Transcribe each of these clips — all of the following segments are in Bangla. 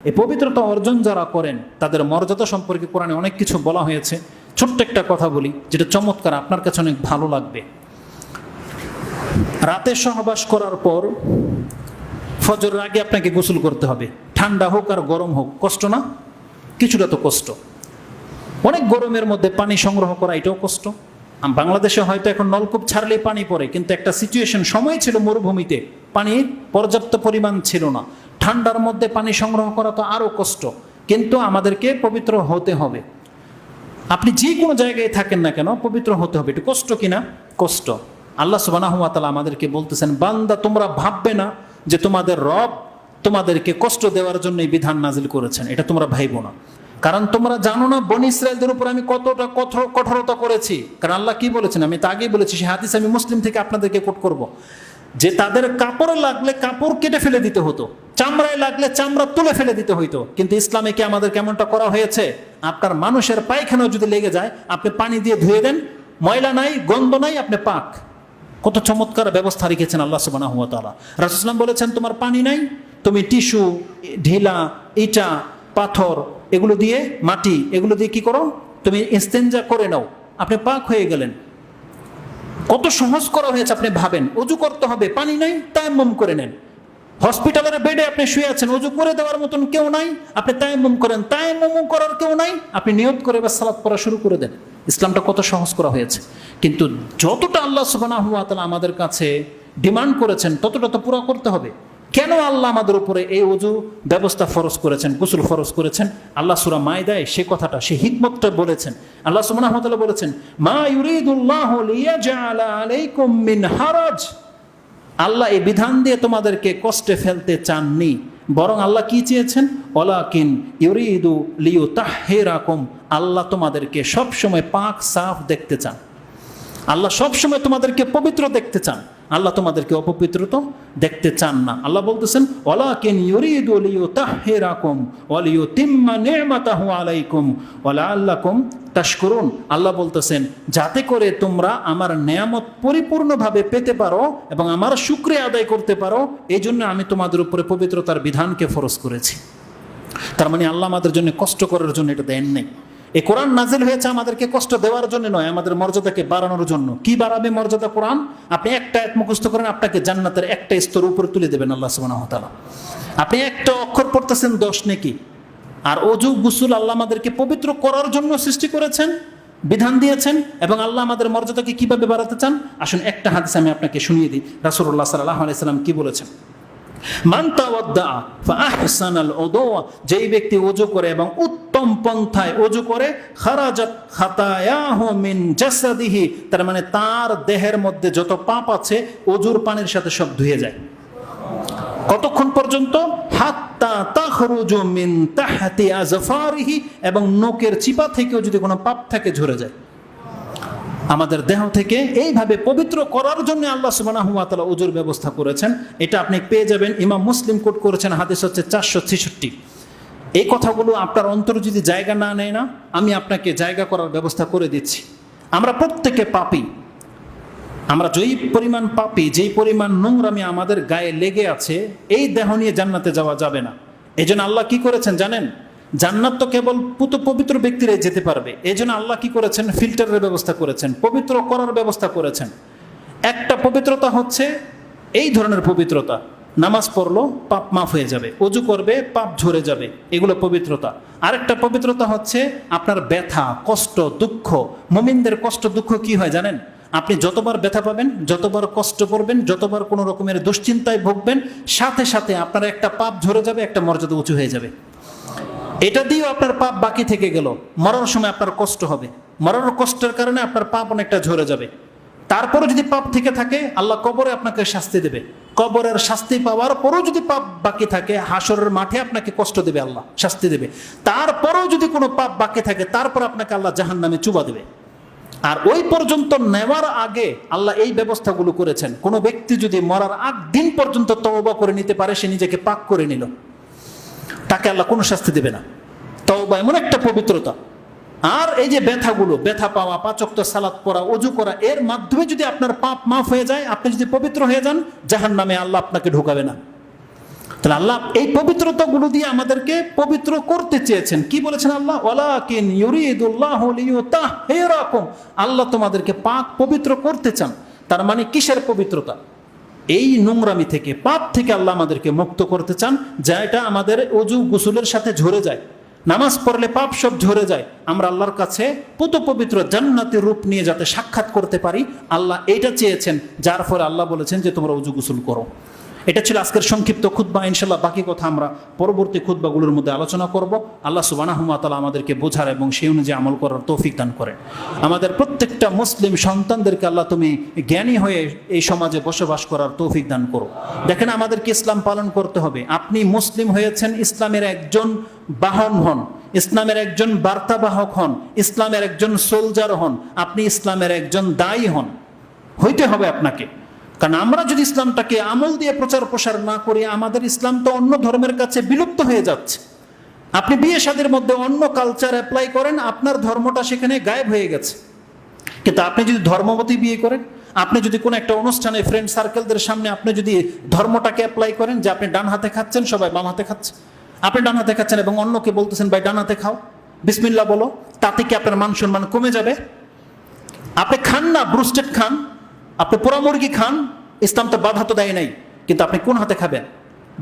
এই পবিত্রতা অর্জন যারা করেন তাদের মর্যাদা সম্পর্কে কোরআনে অনেক কিছু বলা হয়েছে। ছোট্ট একটা কথা বলি যেটা চমৎকার, আপনার কাছে অনেক ভালো লাগবে। রাতে সহবাস করার পর ফজরের আগে আপনাকে গোসল করতে হবে, ঠান্ডা হোক আর গরম হোক। কষ্ট না? কিছুটা তো কষ্ট। অনেক গরমের মধ্যে পানি সংগ্রহ করা এটাও কষ্ট। বাংলাদেশে হয়তো এখন নলকূপ ছাড়লেই পানি পড়ে, কিন্তু একটা সিচুয়েশন, সময় ছিল মরুভূমিতে পানির পর্যাপ্ত পরিমাণ ছিল না। ঠান্ডার মধ্যে পানি সংগ্রহ করা তো আরও কষ্ট, কিন্তু আমাদেরকে পবিত্র হতে হবে। আপনি যে কোনো জায়গায় থাকেন না কেন পবিত্র হতে হবে। একটু কষ্ট কিনা? কষ্ট। আল্লাহ সুবহানাহু ওয়া তাআলা আমাদেরকে বলতেছেন, বান্দা তোমরা ভাববে না যে তোমাদের রব তোমাদেরকে কষ্ট দেওয়ার জন্য এই বিধান নাজিল করেছেন, এটা তোমরা ভাইবো না। কারণ তোমরা জানো না বনী ইসরায়েলদের উপর আমি কতটা কঠোরতা করেছি। কারণ আল্লাহ কি বলেছেন, আমি তো আগেই বলেছি, সে হাদিস আমি মুসলিম থেকে আপনাদেরকে কোট করব, যে তাদের কাপড়ে লাগলে কাপড় কেটে ফেলে দিতে হতো, চামড়ায় লাগলে চামড়া তুলে ফেলে দিতে হইতো। কিন্তু ইসলামে কি আমাদের কেমনটা করা হয়েছে? আপনার মানুষের পায়খানাও যদি লেগে যায় আপনি পানি দিয়ে ধুয়ে দেন, ময়লা নাই, গন্ধ নাই, আপনি পাক। কত চমৎকার ব্যবস্থা রেখেছেন আল্লাহ সুবহানাহু ওয়া তাআলা। রাসূল সাল্লাল্লাহু আলাইহি ওয়াসাল্লাম বলেছেন, তোমার পানি নাই, তুমি টিস্যু, ঢিলা, ইটা, পাথর, এগুলো দিয়ে, মাটি, এগুলো দিয়ে কি করো, তুমি ইস্তেঞ্জা করে নাও, আপনি পাক হয়ে গেলেন। কত সহজ করা হয়েছে আপনি ভাবেন। অজু করতে হবে, পানি নাই, তায়াম্মুম করে নেন। হসপিটালের বেডে আপনি শুয়ে আছেন, অজু করে দেওয়ার মতন কেউ নাই, আপনি তায়াম্মুম করেন। তায়াম্মুম করার কেউ নাই, আপনি নিয়ত করে বা সালাত পড়া শুরু করে দেন। ইসলামটা কত সহজ করা হয়েছে। কিন্তু যতটা আল্লাহ সুবহানাহু ওয়া তাআলা আমাদের কাছে ডিমান্ড করেছেন ততটা তো পুরো করতে হবে। কেন আল্লাহ আমাদের উপরে এই অজু ব্যবস্থা ফরজ করেছেন, গোসল ফরজ করেছেন? আল্লাহ সূরা মায়দায় সে কথাটা, সে হিকমতটা বলেছেন। আল্লাহ সুবহানাহু ওয়া তাআলা বলেছেন, মা ইউরিদুল্লাহু লিয়াজআলা আলাইকুম মিন হারাজ। আল্লাহ এই বিধান দিয়ে তোমাদেরকে কষ্টে ফেলতে চাননি, বরং আল্লাহ কি চেয়েছেন? ওয়ালাকিন ইউরিদু লিইউতাহহিরাকুম। আল্লাহ তোমাদেরকে সবসময় পাক সাফ দেখতে চান। আল্লাহ সবসময় তোমাদেরকে পবিত্র দেখতে চান, আল্লাহ তোমাদেরকে অপবিত্র দেখতে চান না। আল্লাহ বলতেছেন, ওয়ালাকিন ইউরিদু লিইউতাহহিরাকুম ওয়া লিইউতিম্মা নি'মাতাহু আলাইকুম ওয়া লাআল্লাকুম তাশকুরুন। আল্লাহ বলতেছেন, যাতে করে তোমরা আমার নেয়ামত পরিপূর্ণভাবে পেতে পারো এবং আমার শুকরিয়া আদায় করতে পারো, এই জন্য আমি তোমাদের উপরে পবিত্রতার বিধানকে ফরজ করেছি। তার মানে আল্লাহ আমাদের জন্য কষ্ট করার জন্য এটা দেন নাই। এই কোরআন নাজিল হয়েছে আমাদেরকে কষ্ট দেওয়ার জন্য নয়, আমাদের মর্যাদাকে বাড়ানোর জন্য। কি বাড়াবে মর্যাদা কোরআন? আপনি একটা আয়াত মুখস্থ করেন, আপনাকে জান্নাতের একটা স্তর উপরে তুলে দেবেন আল্লাহ সুবহানাহু ওয়া তাআলা। আপনি একটা অক্ষর পড়তেছেন 10 নেকি। আর অজু গোসল আল্লাহ আমাদেরকে পবিত্র করার জন্য সৃষ্টি করেছেন, বিধান দিয়েছেন। এবং আল্লাহ আমাদের মর্যাদাকে কিভাবে বাড়াতে চান, আসুন একটা হাদিস আমি আপনাকে শুনিয়ে দিই। রাসূলুল্লাহ সাল্লাল্লাহু আলাইহি সাল্লাম কি বলেছেন? মান তাওয়াদ্দা ফাআহসানাল উদুয়া, যেই ব্যক্তি ওযু করে এবং উত্তম পন্থায় ওযু করে, খারাজাত খাতায়াহু মিন জাসাদিহি, তার মানে তার দেহের মধ্যে যত পাপ আছে ওযুর পানির সাথে সব ধুয়ে যায়। কতক্ষণ পর্যন্ত? হাত্তা তাখরুজু মিন তাহতি আযফারিহি, এবং নখের চিপা থেকেও যদি কোনো পাপ থাকে ঝরে যায়। আমাদের দেহ থেকে এইভাবে পবিত্র করার জন্য আল্লাহ সুবহানাহু ওয়া তাআলা ওযুর ব্যবস্থা করেছেন। এটা আপনি পেয়ে যাবেন, ইমাম মুসলিম কোট করেছেন, হাদিস হচ্ছে 466। এই কথাগুলো আপনার অন্তর যদি জায়গা না নেয় না, আমি আপনাকে জায়গা করার ব্যবস্থা করে দিচ্ছি। আমরা প্রত্যেকে পাপী। আমরা যেই পরিমাণ পাপী, যেই পরিমাণ নোংরামি আমাদের গায়ে লেগে আছে, এই দেহ নিয়ে জান্নাতে যাওয়া যাবে না। এই জন্য আল্লাহ কি করেছেন জানেন? জান্নাত তো কেবল পবিত্র ব্যক্তিরাই যেতে পারবে। এই জন্য আল্লাহ কি করেছেন? ফিল্টারের ব্যবস্থা করেছেন, পবিত্র করার ব্যবস্থা করেছেন। একটা পবিত্রতা হচ্ছে এই ধরনের পবিত্রতা, নামাজ পড়লো পাপ মাফ হয়ে যাবে, অজু করবে পাপ ঝরে যাবে, এগুলো পবিত্রতা। আরেকটা পবিত্রতা হচ্ছে আপনার ব্যথা, কষ্ট, দুঃখ। মুমিনদের কষ্ট দুঃখ কি হয় জানেন? আপনি যতবার ব্যথা পাবেন, যতবার কষ্ট করবেন, যতবার কোনো রকমের দুশ্চিন্তায় ভুগবেন, সাথে সাথে আপনার একটা পাপ ঝরে যাবে, একটা মর্যাদা উঁচু হয়ে যাবে। এটা দিয়েও আপনার পাপ বাকি থেকে গেল, মরার সময় আপনার কষ্ট হবে, মরার কষ্টের কারণে আপনার পাপ অনেকটা ঝরে যাবে। তারপরে যদি পাপ থেকে থাকে, আল্লাহ কবরে আপনাকে শাস্তি দেবে। কবরের শাস্তি পাওয়ার পরেও যদি পাপ বাকি থাকে, হাসরের মাঠে আপনাকে কষ্ট দেবে, আল্লাহ শাস্তি দেবে। তারপরেও যদি কোনো পাপ বাকি থাকে, তারপর আপনাকে আল্লাহ জাহান্নামে চুবা দেবে। আর ওই পর্যন্ত নেওয়ার আগে আল্লাহ এই ব্যবস্থাগুলো করেছেন। কোনো ব্যক্তি যদি মরার আগ দিন পর্যন্ত তওবা করে নিতে পারে, সে নিজেকে পাক করে নিল, তাকে আল্লাহ কোনো শাস্তি দেবে না। তওবা এমন একটা পবিত্রতা। আর এই যে ব্যথাগুলো, ব্যথা পাওয়া, 5 ওয়াক্ত সালাত পড়া, ওযু করা, এর মাধ্যমে যদি আপনার পাপ মাফ হয়ে যায়, আপনি যদি পবিত্র হয়ে যান, জাহান্নামে আল্লাহ আপনাকে ঢোকাবে না। তাহলে আল্লাহ এই পবিত্রতাগুলো দিয়ে আমাদেরকে পবিত্র করতে চেয়েছেন। কি বলেছেন আল্লাহ? ওয়ালাকিন ইউরিদুল্লাহু লিইউতাহহিরাকুম, আল্লাহ তোমাদেরকে পাক পবিত্র করতে চান। তার মানে কিসের পবিত্রতা? এই নোংরামি থেকে, পাপ থেকে আল্লাহ আমাদেরকে মুক্ত করতে চান, যেটা আমাদের ওযু গোসলের সাথে ঝরে যায়। নামাজ পড়লে পাপ সব ঝরে যায়, আমরা আল্লাহর কাছে পুত পবিত্র জান্নাতের রূপ নিয়ে যাতে সাক্ষাৎ করতে পারি, আল্লাহ এইটা চেয়েছেন। যার ফলে আল্লাহ বলেছেন যে তোমরা ওযু গোসল করো। এটা ছিল আজকের সংক্ষিপ্ত খুতবা। ইনশাআল্লাহ বাকি কথা আমরা পরবর্তী খুতবাগুলোর মধ্যে আলোচনা করব। আল্লাহ সুবহানাহু ওয়া তাআলা আমাদেরকে বোঝার এবং সেই অনুযায়ী আমল করার তৌফিক দান করেন। আমাদের প্রত্যেকটা মুসলিম সন্তানদেরকে আল্লাহ তুমি জ্ঞানী হয়ে এই সমাজে বসবাস করার তৌফিক দান করো। দেখেন, আমাদেরকে ইসলাম পালন করতে হবে। আপনি মুসলিম হয়েছেন, ইসলামের একজন বাহন হন, ইসলামের একজন বার্তাবাহক হন, ইসলামের একজন সোলজার হন, আপনি ইসলামের একজন দায়ী হন, হইতে হবে আপনাকে। কারণ আমরা যদি ইসলামটাকে আমল দিয়ে প্রচার প্রসার না করি, আমাদের ইসলাম তো অন্য ধর্মের কাছে বিলুপ্ত হয়ে যাচ্ছে। আপনি বিয়ে শাদীর মধ্যে অন্য কালচার অ্যাপ্লাই করেন, আপনার ধর্মটা সেখানে গায়েব হয়ে গেছে। কিন্তু আপনি যদি ধর্মমতী বিয়ে করেন, আপনি যদি কোনো একটা অনুষ্ঠানে ফ্রেন্ড সার্কেলদের সামনে আপনি যদি ধর্মটাকে অ্যাপ্লাই করেন, যে আপনি ডান হাতে খাচ্ছেন, সবাই বাম হাতে খাচ্ছে, আপনি ডান হাতে খাচ্ছেন এবং অন্যকে বলতেছেন ভাই ডান হাতে খাও, বিসমিল্লাহ বলো, তাতে কি আপনার মান সম্মান কমে যাবে? আপনি খান না ব্রুস্টেড খান, আপনি পোড়া মুরগি খান, ইসলাম তো বাধা তো দেয় নাই, কিন্তু আপনি কোন হাতে খাবেন?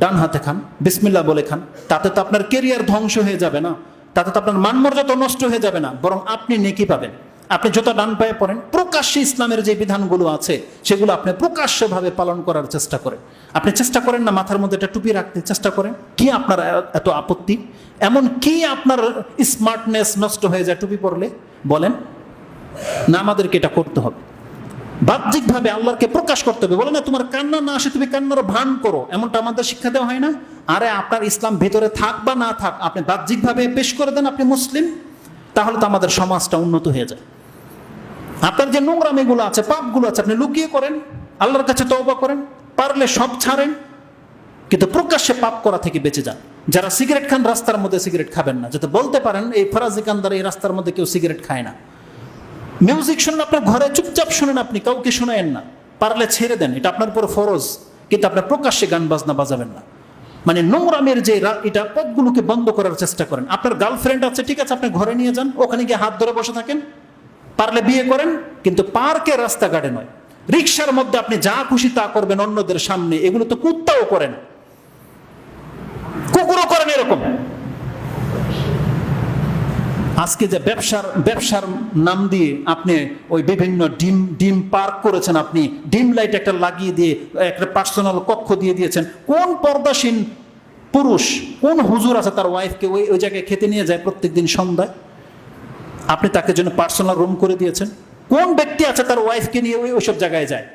ডান হাতে খান, বিসমিল্লাহ বলে খান। তাতে তো আপনার কেরিয়ার ধ্বংস হয়ে যাবে না, তাতে তো আপনার মানমর্যাদা নষ্ট হয়ে যাবে না, বরং আপনি নেকি পাবেন। আপনি যত ডান পায়ে পড়েন, প্রকাশ্যে ইসলামের যে বিধানগুলো আছে সেগুলো আপনি প্রকাশ্যভাবে পালন করার চেষ্টা করেন। আপনি চেষ্টা করেন না মাথার মধ্যে একটা টুপি রাখতে চেষ্টা করেন? কি আপনার এত আপত্তি? এমন কি আপনার স্মার্টনেস নষ্ট হয়ে যায় টুপি পরলে? বলেন না, আমাদেরকে এটা করতে হবে। বাহ্যিকভাবে আল্লাহকে প্রকাশ করতে হবে। বলে না তোমার কান্না না আসে তুমি কান্নার ভান করো, এমনটা আমাদের শিক্ষা দেওয়া হয় না? আরে আপনার ইসলাম ভেতরে থাক বা না থাক, আপনি বাহ্যিকভাবে পেশ করে দেন আপনি মুসলিম, তাহলে তো আমাদের সমাজটা উন্নত হয়ে যায়। আপনার যে নোংরামিগুলো আছে, পাপগুলো আছে, আপনি লুকিয়ে করেন, আল্লাহর কাছে তওবা করেন, পারলে সব ছাড়েন, কিন্তু প্রকাশ্যে পাপ করা থেকে বেঁচে যান। যারা সিগারেট খান, রাস্তার মধ্যে সিগারেট খাবেন না, যাতে বলতে পারেন এই ফরাজি কান্দার এই রাস্তার মধ্যে কেউ সিগারেট খায় না। মিউজিক শুনেন আপনার ঘরে, চুপচাপ শুনেন, আপনি কাউকে শোনায়েন না, পারলে ছেড়ে দেন, এটা আপনার উপর ফরজ, কিন্তু আপনার প্রকাশ্যে গান বাজনা বাজাবেন না। মানে নোংরামের যে এটা পথগুলোকে বন্ধ করার চেষ্টা করেন। আপনার গার্লফ্রেন্ড আছে, ঠিক আছে, আপনি ঘরে নিয়ে যান, ওখানে গিয়ে হাত ধরে বসে থাকেন, পারলে বিয়ে করেন, কিন্তু পার্কে রাস্তাঘাটে নয়। রিক্সার মধ্যে আপনি যা খুশি তা করবেন অন্যদের সামনে, এগুলো তো কুত্তাও করে না, কুকুরও করেন এরকম। আজকে যে ব্যবসার নাম দিয়ে আপনি ওই বিভিন্ন ডিম পার্ক করেছেন, আপনি ডিম লাইট একটা লাগিয়ে দিয়ে একটা পার্সোনাল কক্ষ দিয়ে দিয়েছেন। কোন পর্দাসীন পুরুষ, কোন হুজুর আছে তার ওয়াইফকে ওই জায়গায় খেতে নিয়ে যায় প্রত্যেকদিন সন্ধ্যায়? আপনি তাকে জন্য পার্সোনাল রুম করে দিয়েছেন। কোন ব্যক্তি আছে তার ওয়াইফকে নিয়ে ওইসব জায়গায় যায়?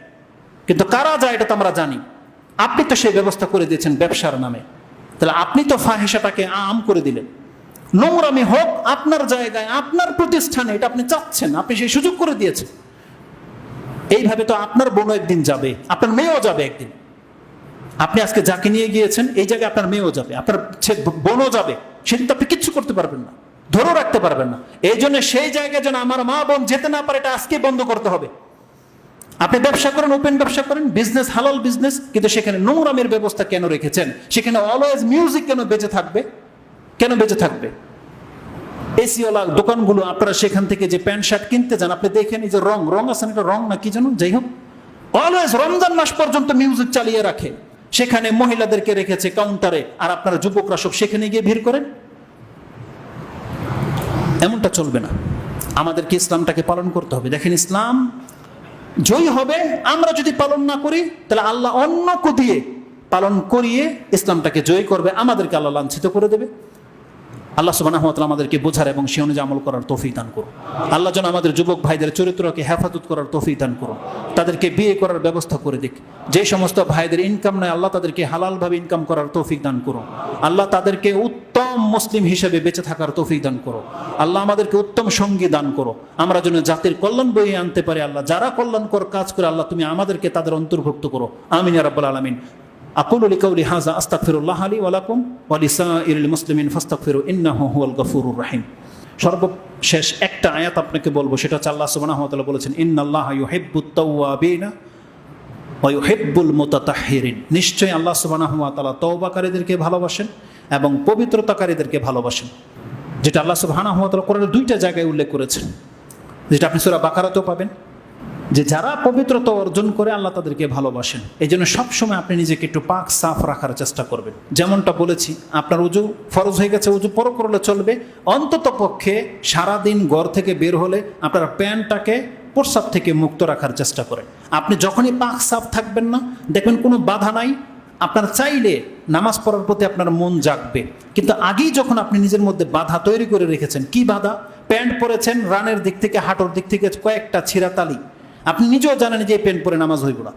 কিন্তু কারা যায় এটা তো আমরা জানি। আপনি তো সেই ব্যবস্থা করে দিয়েছেন ব্যবসার নামে। তাহলে আপনি তো ফাহিশাটাকে আম করে দিলেন। নোংরামি হোক আপনার জায়গায়, আপনার প্রতিষ্ঠানে, এটা আপনি চাচ্ছেন, আপনি সেই সুযোগ করে দিয়েছেন। এইভাবে তো আপনার বোনও একদিন যাবে, আপনার মেয়েও যাবে একদিন। আপনি আজকে যাকে নিয়ে গিয়েছেন এই জায়গায় আপনার মেয়েও যাবে, আপনার বোনও যাবে, সেদিন তো আপনি কিচ্ছু করতে পারবেন না, ধরেও রাখতে পারবেন না। এই জন্য সেই জায়গায় যেন আমার মা বোন যেতে না পারে, এটা আজকে বন্ধ করতে হবে। আপনি ব্যবসা করেন, ওপেন ব্যবসা করেন, বিজনেস হালাল বিজনেস, কিন্তু সেখানে নোংরামের ব্যবস্থা কেন রেখেছেন? সেখানে অলওয়েজ মিউজিক কেন বেঁচে থাকবে? কেন বেঁচে থাকবে? এসিওয়ালা দোকানগুলো, আপনারা সেখান থেকে যে প্যান্ট শার্ট কিনতে যান, আপনি দেখেন এই যে রং আছে, এটা রং না কি জানো, যাই হোক, অলওয়েজ রমজান মাস পর্যন্ত মিউজিক চালিয়ে রাখে। সেখানে মহিলাদেরকে রেখেছে কাউন্টারে, আর আপনারা যুবকরা সব সেখানে গিয়ে ভিড় করেন। এমনটা চলবে না। আমাদেরকে ইসলামটাকে পালন করতে হবে। দেখেন, ইসলাম জয়ী হবে আমরা যদি পালন না করি, তাহলে আল্লাহ অন্যকে দিয়ে পালন করিয়ে ইসলামটাকে জয়ী করবে, আমাদেরকে আল্লাহ লাঞ্ছিত করে দেবে। আল্লাহ সুবহানাহু ওয়া তাআলা আমাদেরকে বোঝার এবং সে অনুযায়ী আমল করার তৌফিক দান করুন। আল্লাহ যেন আমাদের যুবক ভাইদের চরিত্রকে হেফাজত করার তৌফিক দান করুন, তাদেরকে বিয়ে করার ব্যবস্থা করে দিক। যে সমস্ত ভাইদের ইনকাম নয়, আল্লাহ তাদেরকে হালালভাবে ইনকাম করার তৌফিক দান করুন। আল্লাহ তাদেরকে উত্তম মুসলিম হিসেবে বেঁচে থাকার তৌফিক দান করো। আল্লাহ আমাদেরকে উত্তম সঙ্গী দান করো, আমরা যেন জাতির কল্যাণ বয়ে আনতে পারি। আল্লাহ যারা কল্যাণকর কাজ করে, আল্লাহ তুমি আমাদেরকে তাদের অন্তর্ভুক্ত করো। আমিন ইয়া রাব্বাল আলামিন। আকুলু লিকাউলি হাযা আস্তাগফিরুল্লাহ লি ওয়া লাকুম ওয়া লিসাইরিল মুসলিমিন ফাস্তাগফিরু ইন্নাহু হুয়াল গফুরুর রহিম। সর্বশেষ একটা আয়াত আপনাকে বলবো, সেটা হচ্ছে আল্লাহ সুবহানাহু ওয়া তাআলা বলেছেন, ইন্নাল্লাহা ইউহিব্বুত তাওয়াবিনা ওয়া ইউহিব্বুল মুতাতাহহিরিন, নিশ্চয়ই আল্লাহ সুবহানাহু ওয়া তাআলা তওবাকারীদেরকে ভালোবাসেন এবং পবিত্রতাকারীদেরকে ভালোবাসেন, যেটা আল্লাহ সুবহানাহু ওয়া তাআলা কোরআনের 2টা জায়গায় উল্লেখ করেছেন, যেটা আপনি সূরা বাকারাতেও পাবেন, যে যারা পবিত্রতা অর্জন করে আল্লাহ তাদেরকে ভালোবাসেন। এই জন্য সবসময় আপনি নিজেকে একটু পাক সাফ রাখার চেষ্টা করবেন। যেমনটা বলেছি, আপনার উজু ফরজ হয়ে গেছে, উজু পর করলে চলবে, অন্তত পক্ষে সারাদিন ঘর থেকে বের হলে আপনার প্যান্টটাকে প্রস্রাব থেকে মুক্ত রাখার চেষ্টা করেন। আপনি যখনই পাক সাফ থাকবেন না, দেখবেন কোনো বাধা নাই, আপনার চাইলে নামাজ পড়ার প্রতি আপনার মন জাগবে। কিন্তু আগেই যখন আপনি নিজের মধ্যে বাধা তৈরি করে রেখেছেন, কি বাধা? প্যান্ট পরেছেন, রানের দিক থেকে হাঁটুর দিক থেকে কয়েকটা ছিঁড়াতালি, আপনি নিজেও জানেন যে এই প্যান্ট পরে নামাজ হইব না।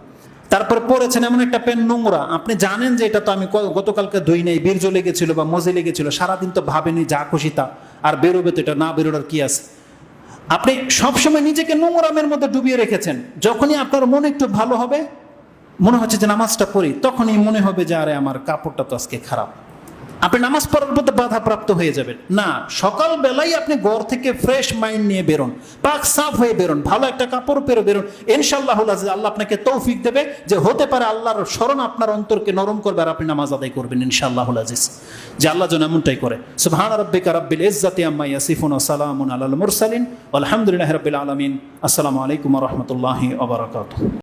তারপরে পরেছেন এমন একটা প্যান্ট নোংরা, আপনি জানেন যে এটা তো আমি গতকালকে ধুই নাই, বীর্য লেগেছিল বা মজে লেগেছিল, সারাদিন তো ভাবেনি, যা খুশি তা, আর বেরোবে তো, এটা না বেরোবার কি আছে। আপনি সবসময় নিজেকে নোংরামের মধ্যে ডুবিয়ে রেখেছেন। যখনই আপনার মন একটু ভালো হবে, মনে হচ্ছে যে নামাজটা পড়ি, তখনই মনে হবে যে আরে আমার কাপড়টা তো আজকে খারাপ। আপনি নামাজ পড়ার মধ্যে বাধাপ্রাপ্ত হয়ে যাবেন না। সকালবেলায় আপনি ঘর থেকে ফ্রেশ মাইন্ড নিয়ে বেরোন, পাক সাফ হয়ে বেরোন, ভালো একটা কাপড় পরে বেরোন। ইনশাআল্লাহ আল্লাহ আপনাকে তৌফিক দেবে, যে হতে পারে আল্লাহর স্মরণ আপনার অন্তরকে নরম করবে আর আপনি নামাজ আদায় করবেন ইনশাআল্লাহ আজিজ। যে আল্লাহ যেন এমনটাই করে। সুবহান রাব্বিকা রাব্বিল ইজ্জাতি আম্মা ইয়াসিফুন ওয়া সালামুন আলাল মুরসালিন ওয়ালহামদুলিল্লাহি রাব্বিল আলামিন। আসসালামু আলাইকুম ওয়া রাহমাতুল্লাহি ওয়া বারাকাতুহু।